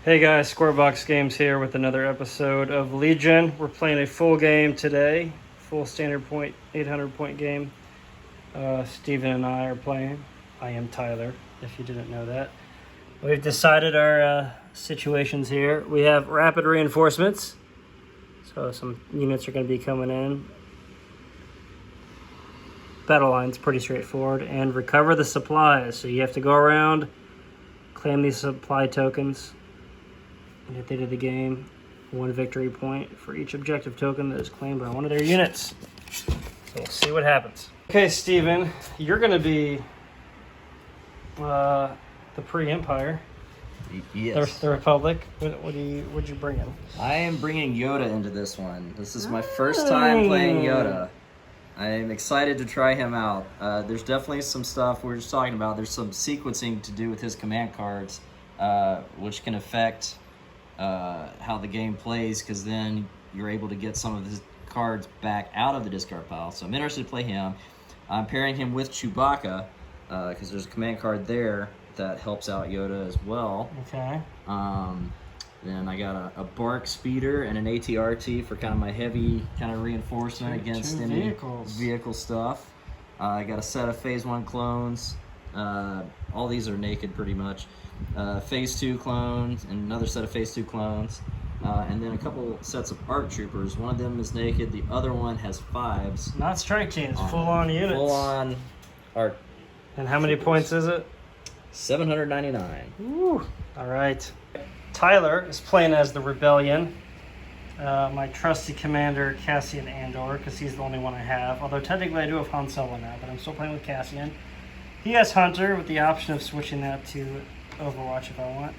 Hey guys, Scorebox Games here with another episode of Legion. We're playing a full game today, full standard point, 800 point game. Steven and I are playing. I am Tyler, if you didn't know that. We've decided our situations here. We have rapid reinforcements, so some units are going to be coming in. Battle line's pretty straightforward, and recover the supplies. So you have to go around, claim these supply tokens. And at the end of the game, 1 victory point for each objective token that is claimed by one of their units. So we'll see what happens. Okay, Steven, you're going to be the pre-Empire. Yes. The Republic. What'd you bring in? I am bringing Yoda into this one. This is my first time playing Yoda. I am excited to try him out. There's definitely some stuff we were just talking about. There's some sequencing to do with his command cards, which can affect how the game plays, because then you're able to get some of his cards back out of the discard pile. So I'm interested to play him. I'm pairing him with Chewbacca because there's a command card there that helps out Yoda as well. Okay. Then I got a Bark Speeder and an ATRT for kind of my heavy kind of reinforcement against any vehicle stuff. I got a set of Phase 1 clones. All these are naked pretty much. Phase 2 clones and another set of Phase 2 clones. And then a couple sets of ARC Troopers. One of them is naked, the other one has 5s. Not strike teams, full-on units. Full-on ARC. And how many points is it? 799. Ooh, all right. Tyler is playing as the Rebellion. My trusty commander, Cassian Andor, because he's the only one I have. Although technically I do have Han Solo now, but I'm still playing with Cassian. He has Hunter with the option of switching that to Overwatch if I want.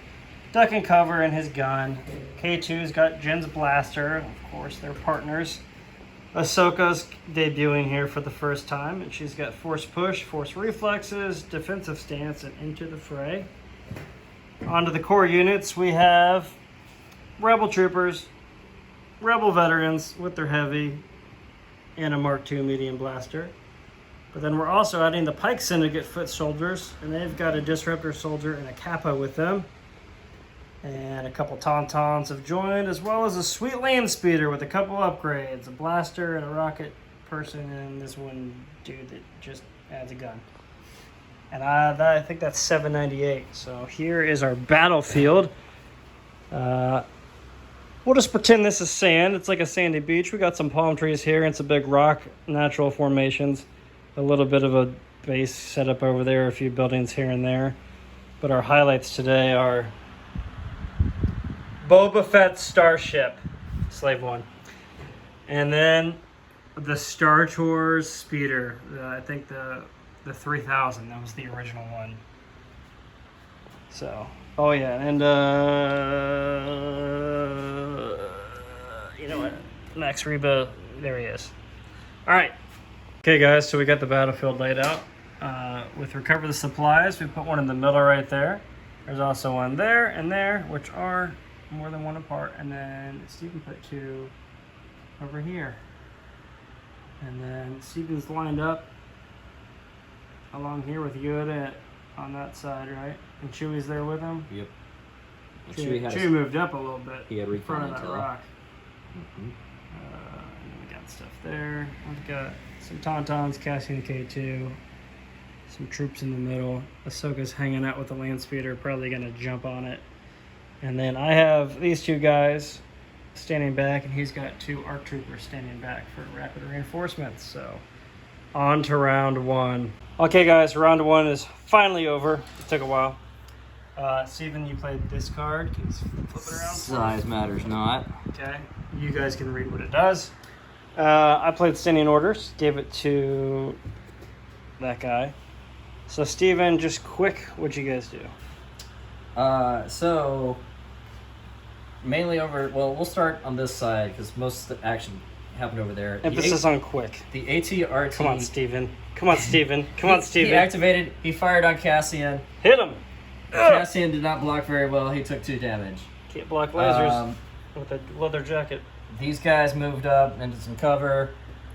Duck and cover and his gun. K2's got Jin's blaster. Of course, they're partners. Ahsoka's debuting here for the first time, and she's got force push, force reflexes, defensive stance, and into the fray. Onto the core units, we have Rebel Troopers, Rebel Veterans with their heavy, and a Mark II medium blaster. But then we're also adding the Pike Syndicate foot soldiers, and they've got a Disruptor soldier and a Kappa with them. And a couple Tauntauns have joined, as well as a sweet land speeder with a couple upgrades, a blaster and a rocket person, and this one dude that just adds a gun. And I think that's 798. So here is our battlefield. We'll just pretend this is sand. It's like a sandy beach. We got some palm trees here and some big rock natural formations. A little bit of a base set up over there, a few buildings here and there. But our highlights today are Boba Fett's starship, Slave One. And then the Star Tours speeder. I think the 3000, that was the original one. So, oh yeah, and you know what? Max Reba, there he is. All right. Okay, guys, so we got the battlefield laid out. With recover the supplies, we put one in the middle right there. There's also one there and there, which are more than one apart. And then Steven put 2 over here. And then Steven's lined up along here with Yoda on that side, right? And Chewie's there with him? Yep. Chewie moved up a little bit in front of that intel. rock. Mm-hmm. And then we got stuff there. We've got some Tauntauns, Cassian K2, some troops in the middle. Ahsoka's hanging out with the land speeder, probably going to jump on it. And then I have these 2 guys standing back, and he's got 2 ARC Troopers standing back for rapid reinforcements. So on to round 1. Okay, guys, round 1 is finally over. It took a while. Steven, you played this card. Can you flip it around? Size matters not. Okay. You guys can read what it does. I played Standing Orders. Gave it to that guy. So, Steven, just quick, what'd you guys do? So mainly we'll start on this side because most of the action happened over there. Emphasis on quick. The ATRT. Come on, Steven. Come on, Steven. Come on, Steven. He activated. He fired on Cassian. Hit him. Cassian did not block very well. He took 2 damage. Can't block lasers with a leather jacket. These guys moved up into some cover.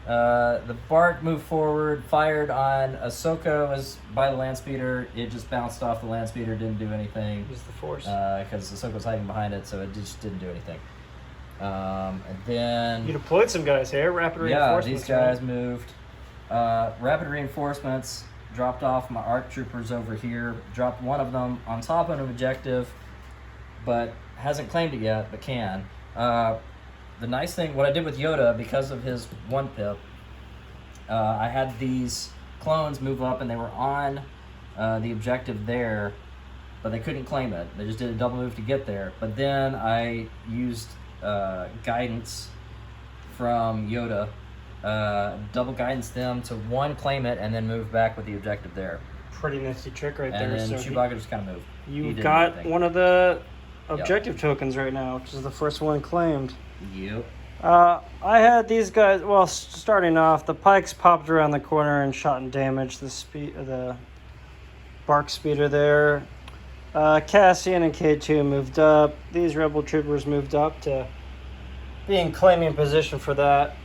The Bark moved forward, fired on Ahsoka, was by the land speeder. It just bounced off the land speeder, didn't do anything. Use the Force. Because Ahsoka was hiding behind it, so it just didn't do anything. And then... You deployed some guys here, rapid reinforcements. Yeah, these guys moved. Rapid reinforcements dropped off my ARC troopers over here. Dropped one of them on top of an objective, but hasn't claimed it yet, but can. The nice thing, what I did with Yoda, because of his one pip, I had these clones move up and they were on the objective there, but they couldn't claim it. They just did a double move to get there. But then I used guidance from Yoda, double guidance them to one claim it and then move back with the objective there. Pretty nifty trick right there. And then So Chewbacca just kind of moved. You've got one of the objective tokens right now, which is the first one claimed. Yep. I had these guys. Well, starting off, the pikes popped around the corner and shot and damaged the bark speeder there. Cassian and K2 moved up. These rebel troopers moved up to be in claiming position for that.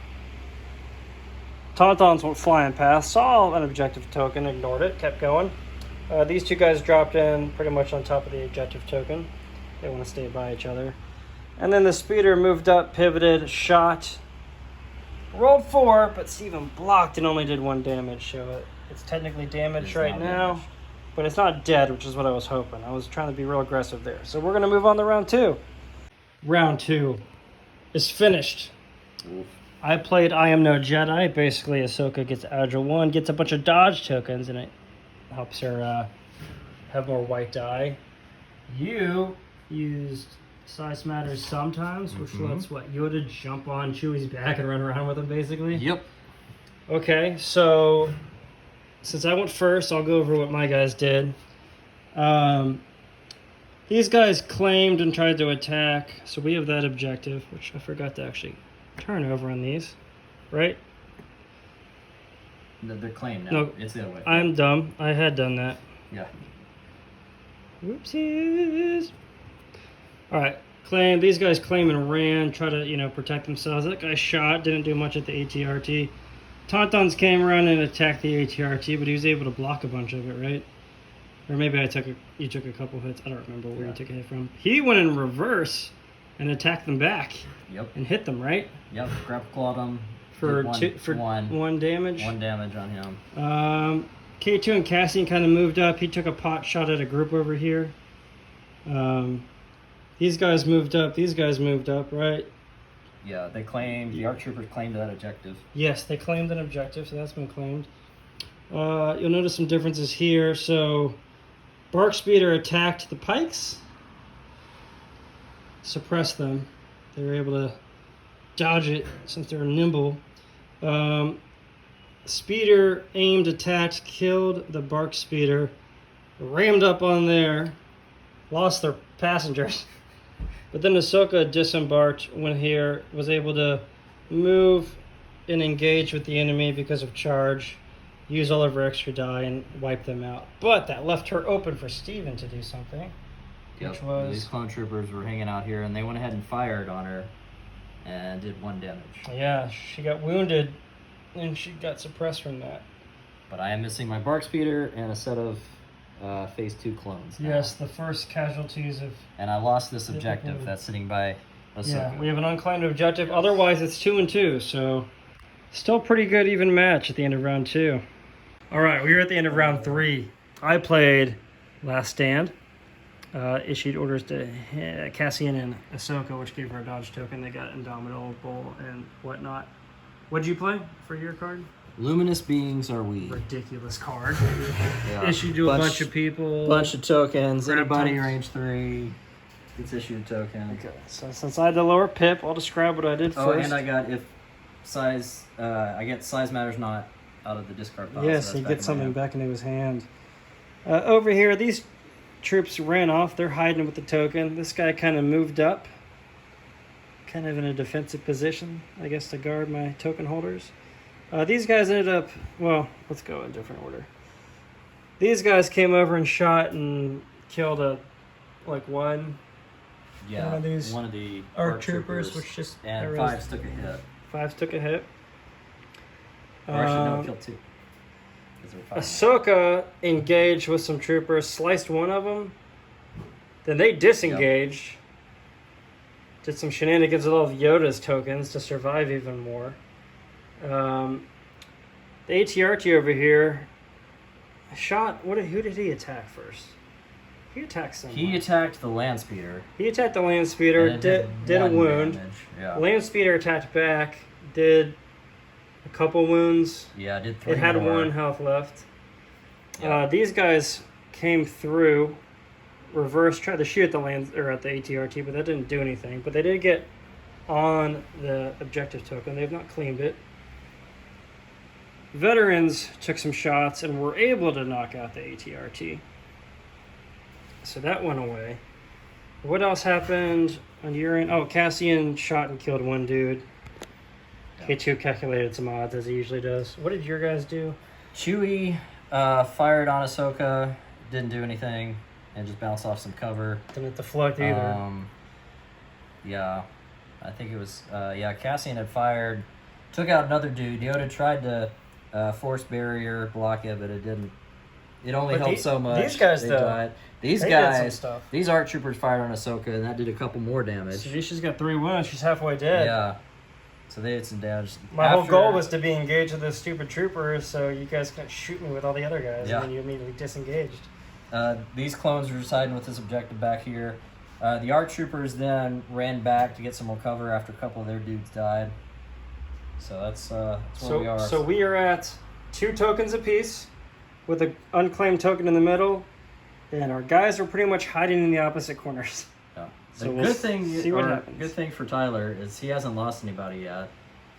Tauntauns went flying past, saw an objective token, ignored it, kept going. These two guys dropped in pretty much on top of the objective token. They want to stay by each other. And then the speeder moved up, pivoted, shot, rolled 4, but Steven blocked and only did 1 damage. So it's technically damaged right now, but it's not dead, which is what I was hoping. I was trying to be real aggressive there. So we're going to move on to round 2. Round 2 is finished. Oof. I played I Am No Jedi. Basically, Ahsoka gets Agile 1, gets a bunch of dodge tokens, and it helps her have more white die. You used Size Matters Sometimes, which lets Yoda jump on Chewie's back and run around with him, basically. Yep. Okay, so since I went first, I'll go over what my guys did. These guys claimed and tried to attack, so we have that objective, which I forgot to actually turn over on these, right? They're claimed now. No, it's the other way. I'm dumb. I had done that. Yeah. Whoopsies. All right, claim. These guys claim and ran, try to protect themselves. That guy shot, didn't do much at the ATRT. Tauntauns came around and attacked the ATRT, but he was able to block a bunch of it, right? Or maybe you took a couple hits. I don't remember where you took a hit from. He went in reverse and attacked them back. Yep. And hit them, right? Yep. Grapple clawed him. For one. 1 damage. 1 damage on him. K2 and Cassian kind of moved up. He took a pot shot at a group over here. These guys moved up. These guys moved up, right? Yeah, they claimed, the ARC troopers claimed that objective. Yes, they claimed an objective, so that's been claimed. You'll notice some differences here. So, Bark Speeder attacked the pikes, suppressed them. They were able to dodge it since they're nimble. Speeder aimed, attacked, killed the Bark Speeder, rammed up on there, lost their passengers. But then Ahsoka disembarked when here, was able to move and engage with the enemy because of charge, use all of her extra die, and wipe them out. But that left her open for Steven to do something. Yep. Which was... These clone troopers were hanging out here, and they went ahead and fired on her and did 1 damage. Yeah, she got wounded, and she got suppressed from that. But I am missing my Bark Speeder and a set of Phase 2 clones now. Yes, the first casualties of... And I lost this objective that's sitting by Ahsoka. Yeah, we have an unclaimed objective. Otherwise, it's 2-2, so still pretty good even match at the end of round 2. All right, we're at the end of round 3. I played Last Stand. Issued orders to Cassian and Ahsoka, which gave her a dodge token. They got Indomitable and whatnot. What'd you play for your card? Luminous beings are we. Ridiculous card. Yeah. Issued to a bunch of people. Bunch of tokens. Grab Anybody tokens. range 3 gets issued a token. Okay, so since I had the lower pip, I'll describe what I did Oh, first. and I got I get size matters not out of the discard pile. Yes, so he that's gets back in my something hand. back into his hand. Over here, these troops ran off. They're hiding with the token. This guy kind of moved up, kind of in a defensive position, I guess, to guard my token holders. These guys ended up, well, let's go in different order. These guys came over and shot and killed one of these one of the ARC ARC troopers, which just and I realized- 5 took a hit. 5 took a hit. Or actually, no, killed 2. 'Cause there were 5. Ahsoka engaged with some troopers, sliced one of them. Then they disengaged. Did some shenanigans with all of Yoda's tokens to survive even more. The ATRT over here shot. Who did he attack first? He attacked someone. He attacked the land speeder. He attacked the land speeder. Did a wound. Damage. Yeah. Land speeder attacked back. Did a couple wounds. Yeah, did 3 It had more. 1 health left. Yeah. These guys came through. Reverse tried to shoot at the land or at the ATRT, but that didn't do anything. But they did get on the objective token. They've not claimed it. Veterans took some shots and were able to knock out the ATRT. So that went away. What else happened on your end? Oh, Cassian shot and killed 1 dude. Yeah. K2 calculated some odds as he usually does. What did your guys do? Chewie fired on Ahsoka, didn't do anything, and just bounced off some cover. Didn't deflect either. Yeah, I think it was. Cassian had fired, took out another dude. Yoda tried to force barrier block it, but it didn't. It only helped so much. These guys, They though, died. These they did some guys, stuff. these ARC troopers fired on Ahsoka, and that did a couple more damage. So she's got 3 wounds. She's halfway dead. Yeah. So they did some damage. My whole goal was to be engaged with those stupid troopers, so you guys couldn't shoot me with all the other guys, Yeah. and then you immediately disengaged. These clones were residing with this objective back here. The ARC troopers then ran back to get some more cover after a couple of their dudes died. So that's where we are. So we are at 2 tokens apiece, with an unclaimed token in the middle, and our guys are pretty much hiding in the opposite corners. Yeah. So The we'll good thing, see what happens. good thing for Tyler is he hasn't lost anybody yet.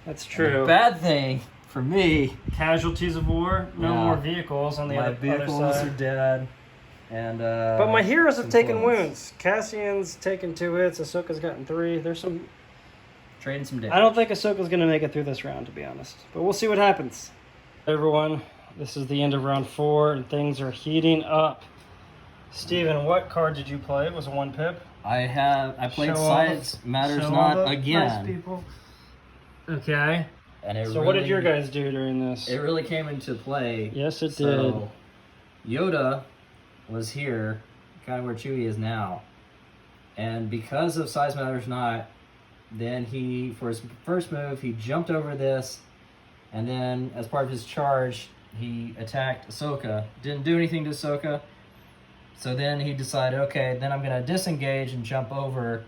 That's And true. the bad thing for me, Casualties of war, no Yeah. more vehicles on the my other vehicles side. are dead, and But my heroes have some taken clones. wounds. Cassian's taken 2 hits. Ahsoka's gotten 3. There's some. Trading some damage. I don't think Ahsoka's going to make it through this round, to be honest. But we'll see what happens. Hey everyone, this is the end of round 4, and things are heating up. Steven, what card did you play? It was a 1 pip. I played Show all Science the- Matters show Not all the again. nice people. Okay. And it So what did your guys do during this? It really came into play. Yes, it So, Yoda was here, kind of where Chewie is now. And because of Size Matters Not, then he, for his first move, he jumped over this. And then, as part of his charge, he attacked Ahsoka. Didn't do anything to Ahsoka. So then he decided, okay, then I'm going to disengage and jump over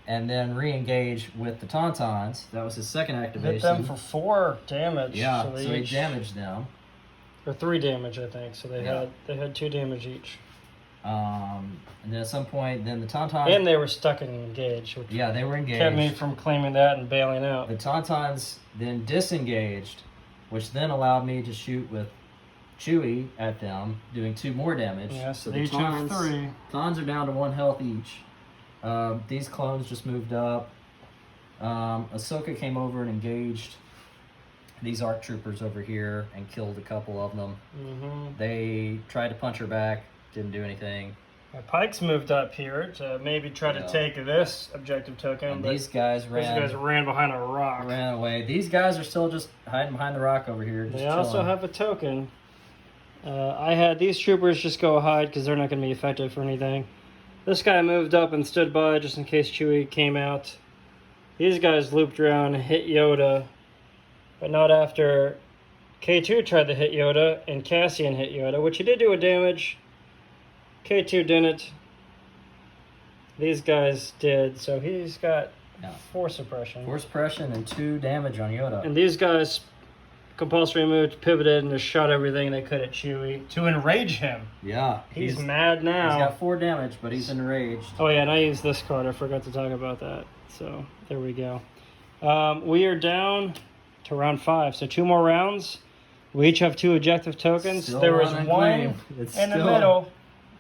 and then re-engage with the Tauntauns. That was his second Hit activation. them for 4 damage. Yeah, So, so they he each, damaged them. or 3 damage, I think. So they Yeah. had 2 damage each. And then at some point, then the Tauntauns... And they were stuck in engage, which yeah, they were engaged. kept me from claiming that and bailing out. The Tauntauns then disengaged, which then allowed me to shoot with Chewie at them, doing 2 more damage. Yeah, so the they each have 3. Tauns are down to 1 health each. These clones just moved up. Ahsoka came over and engaged these ARC troopers over here and killed a couple of them. Mm-hmm. They tried to punch her back, didn't do anything. My Pikes moved up here to maybe try to Yeah. take this objective token, And but these guys these guys ran ran behind a rock. away. These guys are still just hiding behind the rock over here. Just They also chilling. have a token. I had these troopers just go hide because they're not going to be effective for anything. This guy moved up and stood by just in case Chewie came out. These guys looped around and hit Yoda, but not after K2 tried to hit Yoda and Cassian hit Yoda, which he did do a damage. K2 didn't. These guys did, so he's got Yeah. 4 suppression. Force suppression and 2 damage on Yoda. And these guys compulsory moved, pivoted, and just shot everything they could at Chewie to enrage him. Yeah. He's mad now. He's got 4 damage, but he's enraged. Oh yeah, and I used this card. I forgot to talk about that. So there we go. We are down to round 5. So 2 more rounds. We each have 2 objective tokens. Still there was unclaimed. one It's in the still- middle,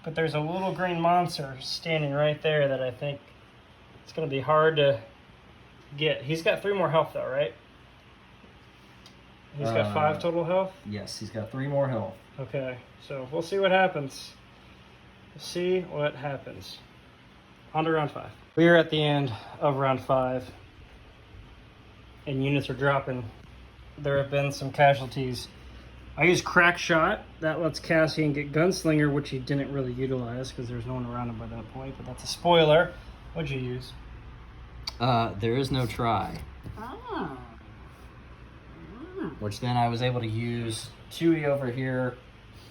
but there's a little green monster standing right there that I think it's going to be hard to get. He's got 3 more health though, right? He's got 5 total health. Yes, he's got 3 more health. Okay, so we'll see what happens. We'll see what happens. On to round 5. We are at the end of round 5, and units are dropping there have been some casualties. I used Crack Shot. That lets Cassian get Gunslinger, which he didn't really utilize because there's no one around him by that point, but that's a spoiler. What'd you use? There is no try. Ah. Which then I was able to use Chewie over here.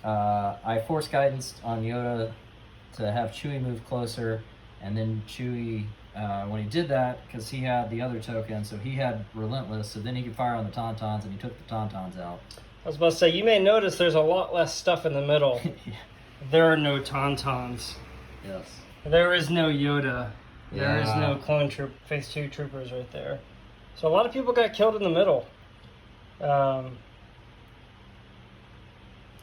I force guidance on Yoda to have Chewie move closer, and then Chewie, when he did that, because he had the other token, so he had Relentless, so then he could fire on the Tauntauns, and he took the Tauntauns out. I was about to say, you may notice there's a lot less stuff in the middle. Yeah. There are no Tauntauns. Yes. There is no Yoda. There is Yeah. no Phase 2 troopers right there. So a lot of people got killed in the middle.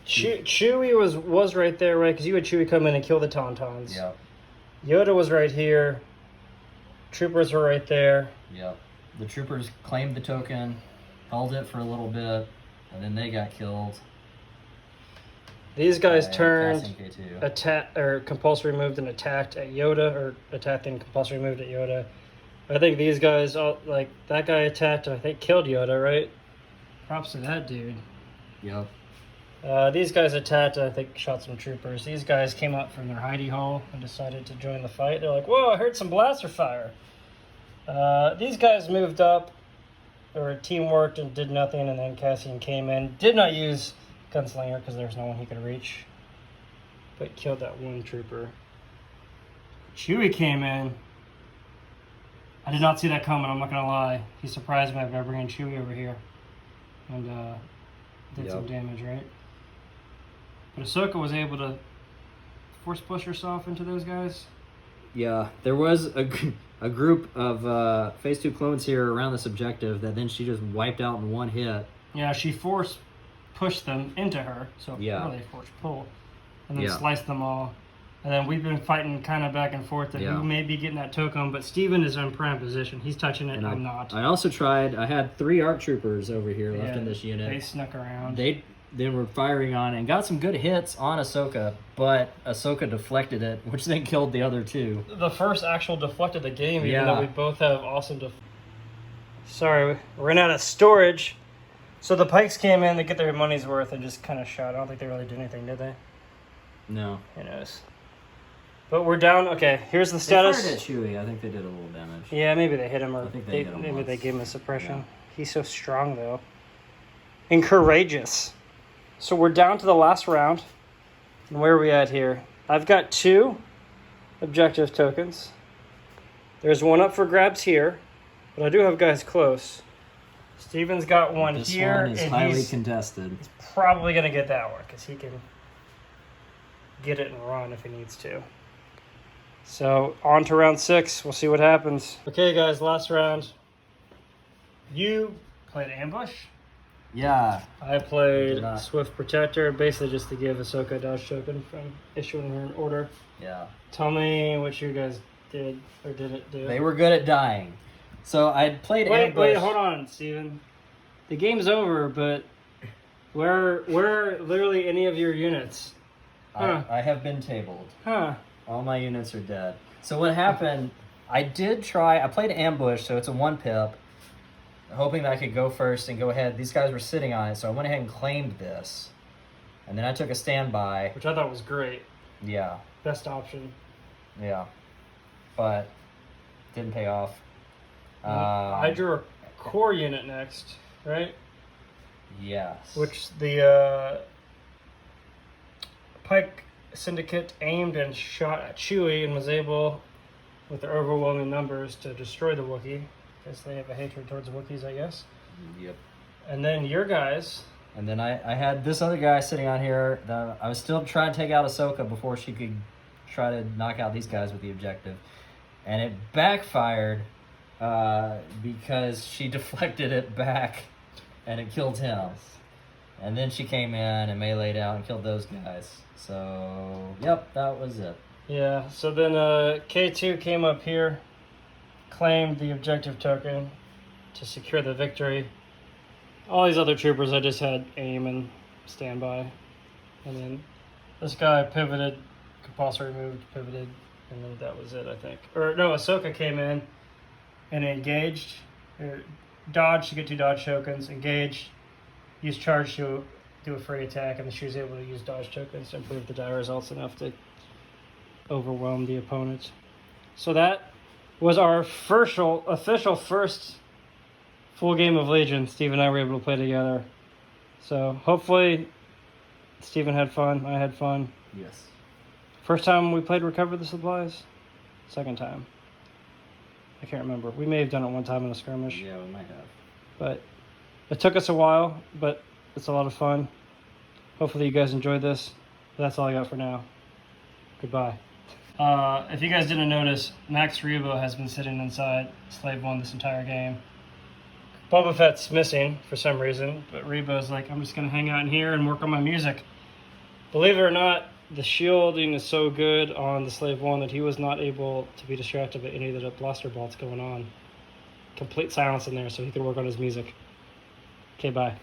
Chewie was right there, right? Because you had Chewie come in and kill the Tauntauns. Yep. Yoda was right here. Troopers were right there. Yep. The troopers claimed the token, held it for a little bit, and then they got killed. These guys by turned, Cassian K2. attack or compulsory moved and attacked at Yoda, or attacked and compulsory moved at Yoda. I think these guys, like that guy attacked and I think killed Yoda, right? Props to that dude. Yep. These guys attacked and I think shot some troopers. These guys came out from their hidey hole and decided to join the fight. They're like, whoa, I heard some blaster fire. These guys moved up, or teamworked and did nothing, and then Cassian came in. Did not use Gunslinger because there was no one he could reach, but killed that one trooper. Chewie came in. I did not see that coming, I'm not going to lie. He surprised me by bringing Chewie over here. And did some damage, right? But Ahsoka was able to force push herself into those guys. Yeah, there was a group of Phase 2 clones here around this objective that then she just wiped out in one hit. Yeah, she force pushed them into her, so Yeah. really force pull, and then Yeah. sliced them all. And then we've been fighting kind of back and forth that Yeah. who may be getting that token, but Steven is in prime position. He's touching it, And I'm not. I also tried, I had 3 ARC troopers over here left in this unit. They snuck around. They then were firing on and got some good hits on Ahsoka, but Ahsoka deflected it, which then killed the other 2. The first actual deflect of the game, even Yeah. though we both have awesome Sorry, we ran out of storage. So the Pikes came in to get their money's worth and just kind of shot. I don't think they really did anything, did they? No. Who knows? But we're down. Okay, here's the They status. fired at Chewie. I think they did a little damage. Yeah, maybe they hit him, or I think they hit him maybe once. they gave him a suppression. Yeah. He's so strong, though. And courageous. So we're down to the last round. And where are we at here? I've got 2 objective tokens. There's one up for grabs here, but I do have guys close. Steven's got one This here, one is and highly he's contested. probably going to get that one because he can get it and run if he needs to. So on to round 6. We'll see what happens. Okay, guys, last round. You played Ambush. Yeah. I played Did not. Swift Protector, basically just to give Ahsoka a dodge token from issuing her an order. Yeah. Tell me what you guys did or didn't do. They were good at dying. So I'd played Ambush. Wait, hold on, Steven. The game's over, but where are literally any of your units? Huh. I have been tabled. Huh. All my units are dead. So what happened, I played Ambush, so it's a 1-pip, hoping that I could go first and go ahead. These guys were sitting on it, so I went ahead and claimed this. And then I took a standby. Which I thought was great. Yeah, Best option. yeah. But didn't pay off. I drew a core unit next, right? Yes. Which the Pike Syndicate aimed and shot at Chewie and was able, with their overwhelming numbers, to destroy the Wookiee. Because they have a hatred towards Wookiees, I guess. Yep. And then your guys. And then I had this other guy sitting on here. I was still trying to take out Ahsoka before she could try to knock out these guys with the objective. And it backfired because she deflected it back and it killed him. And then she came in and meleeed out and killed those guys. So, yep, that was it. Yeah, so then K2 came up here, claimed the objective token to secure the victory. All these other troopers I just had aim and standby. And then this guy pivoted, compulsory moved, pivoted, and then that was it, I think. Or no, Ahsoka came in and engaged, or dodged to get 2 dodge tokens, engaged, use charge to do a free attack, and she was able to use dodge tokens to improve the die results enough to overwhelm the opponent. So that was our official first full game of Legion. Steve and I were able to play together. So hopefully Steven had fun, I had fun. Yes. First time we played Recover the Supplies? Second time. I can't remember. We may have done it one time in a skirmish. Yeah, we might have. But it took us a while, but it's a lot of fun. Hopefully you guys enjoyed this. That's all I got for now. Goodbye. If you guys didn't notice, Max Rebo has been sitting inside Slave 1 this entire game. Boba Fett's missing for some reason, but Rebo's like, I'm just going to hang out in here and work on my music. Believe it or not, the shielding is so good on the Slave 1 that he was not able to be distracted by any of the blaster bolts going on. Complete silence in there so he could work on his music. Okay, bye.